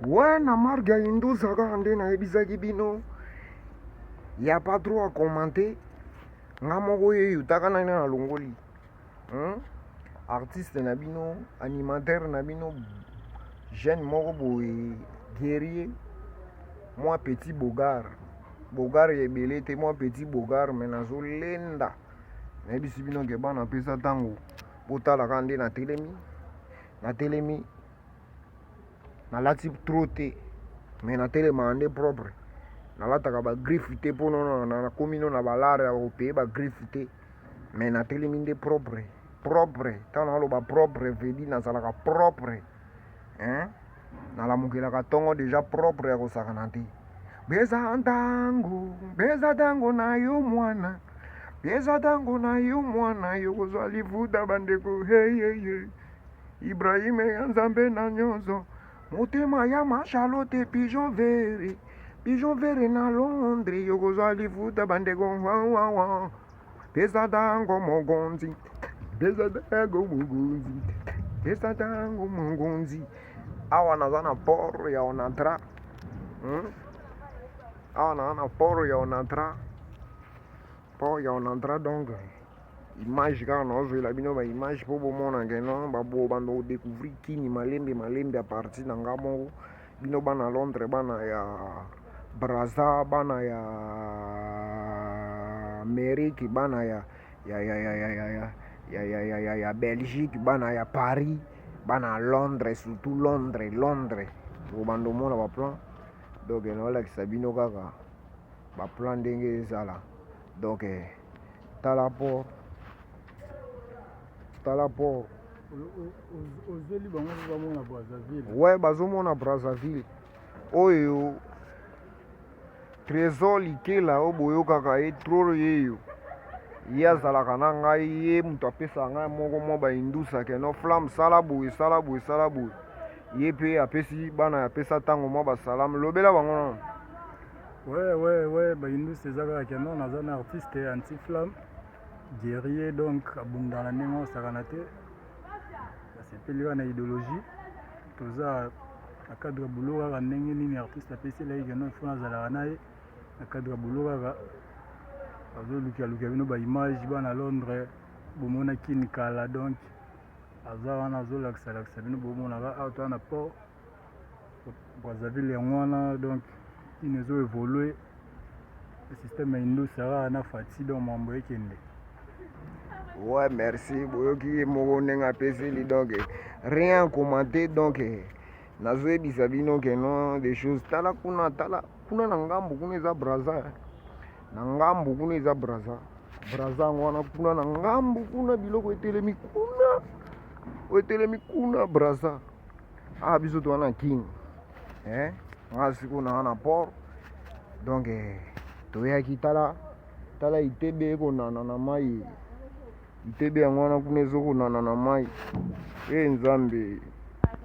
Ouais, na marque ya Indo Saka ande na ebisaki bino. Y a pas trop à commenter. Nga moko yeyo taka nani na longoli. Artiste na bino, animateur na bino, jeune moko boye, guerrier. Moi petit Bogar. Bogar ebele te, moi petit Bogar mais nazo lenda. Na ebisi bino ke bana pesa tango. Botala kande na telemi. Na telemi. Na lati trop te. Mais na telema ande propre. Nalataka ba griffe te pono na komino na balare ya kopeye ba griffe te. Mais na telemi nde propre. Propre. Tana aloba propre vedi nazalaka propre. Hein? Nalamukelaka tongo déjà propre ya kosakana te. Beza tango na yo mwana. Beza tango na yo mwana yo kozwa lifuta bandeko. Hey hey hey. Ibrahim ya nzambe na nyonso. Motema ya machalote pigeon vere. Pigeon vere na Londres yo kozwa lifuta bandeko. Wa. Beza tango mogonzi. Beza tango mogonzi. Beza tango mogonzi. Awa naza na port ya Onatra. Awa naza na port ya Onatra. Port ya Onatra donc. Image kaka naozwela bino ba image po bomona ke non babo bando découvrir kini malembe a partir na nga moko bino bana Londres bana ya Brazza bana ya Amérique bana ya Belgique bana ya Paris bana Londres surtout Londres bo bando mona ba plan donc naolakisa bino kaka ba plan ndenge ezala donc tala port ozeli bango bamona Brazzaville. Ouais, bazomona Brazzaville oyo trésor likela oyo boyokaka ye trop yeyo ye azalaka na ngai ye moto apesaka ngai moko mwa baindusa keno flamme sala boye ye mpe apesi bana apesa ntango mwa basalamu lobela bango nano. Ouais, baindusa eza kaka keno naza na artiste anti flamme guerrier donc abundana ndenge osakana te basepeli kaka na idéologie toza na cadre ya boulot kaka ndenge nini artiste apesi elaki keno ifo nazalaka na ye na cadre ya boulot kaka azolukialukia bino baimage bana Londres bomona kini kala donc aza wana azolakisa bino bomonaka awa toza na port Brazzaville yango wana donc kini ezo évolue système ya industrie kaka na fati donc mambo ekende. Ouais, merci boyoki ye moko ndenge apeseli donc rien commenter donc nazoyebisa bino ke non des choses tala kuna na ngambu kuna eza Brazza na ngambu kuna eza Brazza yango wana kuna na ngambu kuna biloko etelemi kuna Brazza biso towana na kini nga sikoyo na port donc toyaki tala itebe ekonana na mai itebe yango wana kuna ezokonana na mai nzambe